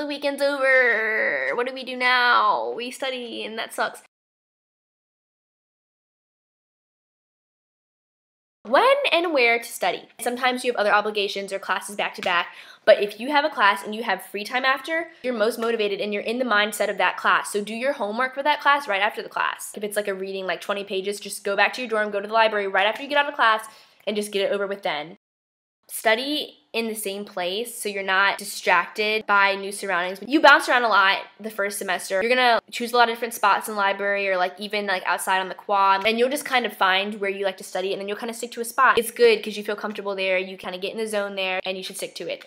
weekend's over. What do we do now? We study, and that sucks. When and where to study. Sometimes you have other obligations or classes back to back, but if you have a class and you have free time after, you're most motivated and you're in the mindset of that class. So do your homework for that class right after the class. If it's like a reading like 20 pages, just go back to your dorm, go to the library right after you get out of class and just get it over with then. Study in the same place so you're not distracted by new surroundings. You bounce around a lot the first semester. You're gonna choose a lot of different spots in the library or like even like outside on the quad, and you'll just kind of find where you like to study and then you'll kind of stick to a spot. It's good because you feel comfortable there, you kind of get in the zone there, and you should stick to it.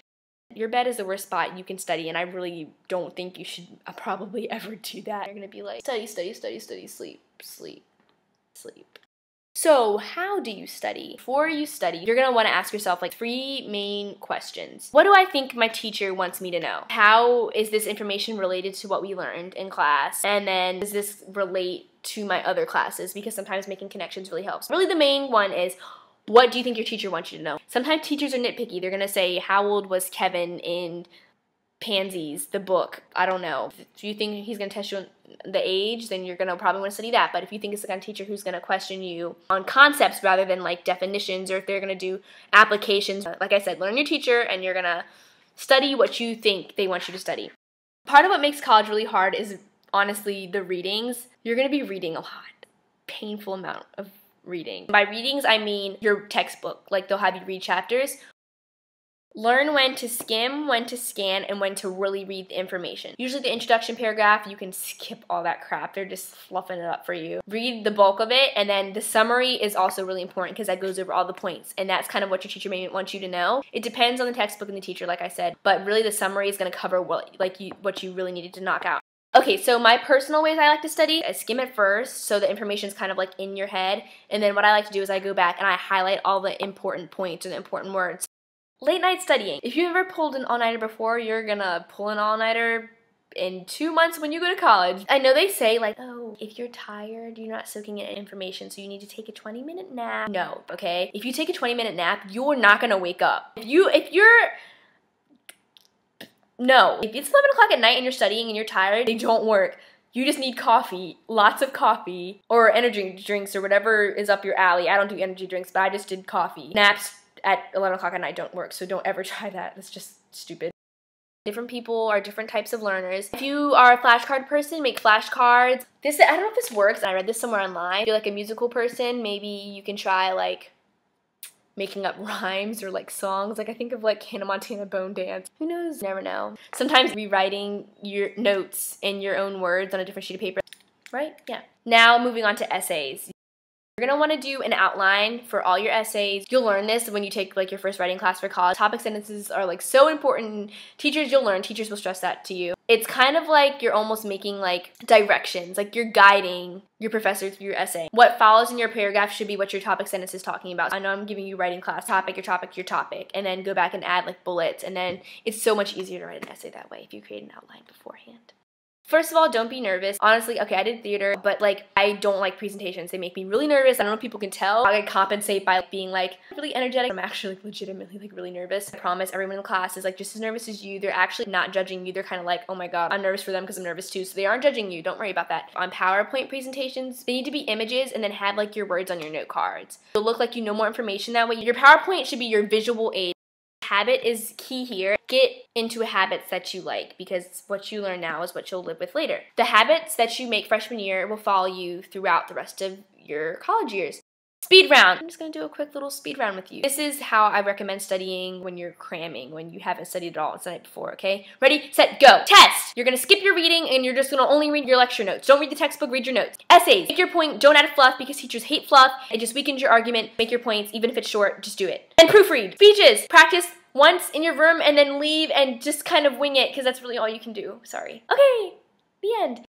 Your bed is the worst spot you can study, and I really don't think you should probably ever do that. You're gonna be like, study, study, study, study, sleep, sleep, sleep. So how do you study? Before you study, you're gonna wanna ask yourself like 3 main questions. What do I think my teacher wants me to know? How is this information related to what we learned in class? And then does this relate to my other classes? Because sometimes making connections really helps. Really the main one is, what do you think your teacher wants you to know? Sometimes teachers are nitpicky. They're gonna say, how old was Kevin in Pansies, the book? I don't know. If you think he's gonna test you on the age, then you're gonna probably want to study that. But if you think it's the kind of teacher who's gonna question you on concepts rather than like definitions, or if they're gonna do applications, like I said, learn your teacher and you're gonna study what you think they want you to study. Part of what makes college really hard is honestly the readings. You're gonna be reading a lot, painful amount of reading. By readings, I mean your textbook. Like they'll have you read chapters. Learn when to skim, when to scan, and when to really read the information. Usually the introduction paragraph, you can skip all that crap. They're just fluffing it up for you. Read the bulk of it, and then the summary is also really important because that goes over all the points, and that's kind of what your teacher may want you to know. It depends on the textbook and the teacher, like I said, but really the summary is going to cover what you really needed to knock out. Okay, so my personal ways I like to study, I skim it first, so the information's kind of like in your head, and then what I like to do is I go back and I highlight all the important points and the important words. Late night studying. If you've ever pulled an all-nighter before, you're gonna pull an all-nighter in 2 months when you go to college. I know they say like, oh, if you're tired, you're not soaking in information, so you need to take a 20-minute nap. No, okay? If you take a 20-minute nap, you're not gonna wake up. No. If it's 11 o'clock at night and you're studying and you're tired, they don't work. You just need coffee, lots of coffee, or energy drinks or whatever is up your alley. I don't do energy drinks, but I just did coffee. Naps at 11 o'clock at night don't work, so don't ever try that. It's just stupid. Different people are different types of learners. If you are a flashcard person, make flashcards. I don't know if this works. I read this somewhere online. If you're like a musical person, maybe you can try like making up rhymes or like songs. Like I think of like Hannah Montana Bone Dance. Who knows? Never know. Sometimes rewriting your notes in your own words on a different sheet of paper. Right? Yeah. Now moving on to essays. You're gonna wanna do an outline for all your essays. You'll learn this when you take like your first writing class for college. Topic sentences are like so important. Teachers will stress that to you. It's kind of like you're almost making like directions, like you're guiding your professor through your essay. What follows in your paragraph should be what your topic sentence is talking about. I know I'm giving you writing class, topic, your topic, your topic, and then go back and add like bullets, and then it's so much easier to write an essay that way if you create an outline beforehand. First of all, don't be nervous. Honestly, okay, I did theater, but like I don't like presentations. They make me really nervous. I don't know if people can tell. I compensate by being like really energetic. I'm actually like legitimately like really nervous. I promise everyone in the class is like just as nervous as you. They're actually not judging you. They're kind of like, oh my god, I'm nervous for them because I'm nervous too. So they aren't judging you. Don't worry about that. On PowerPoint presentations, they need to be images and then have like your words on your note cards. It'll look like you know more information that way. Your PowerPoint should be your visual aid. Habit is key here. Get into habits that you like, because what you learn now is what you'll live with later. The habits that you make freshman year will follow you throughout the rest of your college years. Speed round. I'm just gonna do a quick little speed round with you. This is how I recommend studying when you're cramming, when you haven't studied at all the night before, okay? Ready, set, go. Test! You're gonna skip your reading and you're just gonna only read your lecture notes. Don't read the textbook, read your notes. Essays. Make your point, don't add fluff because teachers hate fluff. It just weakens your argument. Make your points, even if it's short, just do it. And proofread. Speeches. Practice once in your room and then leave and just kind of wing it because that's really all you can do. Sorry. Okay, the end.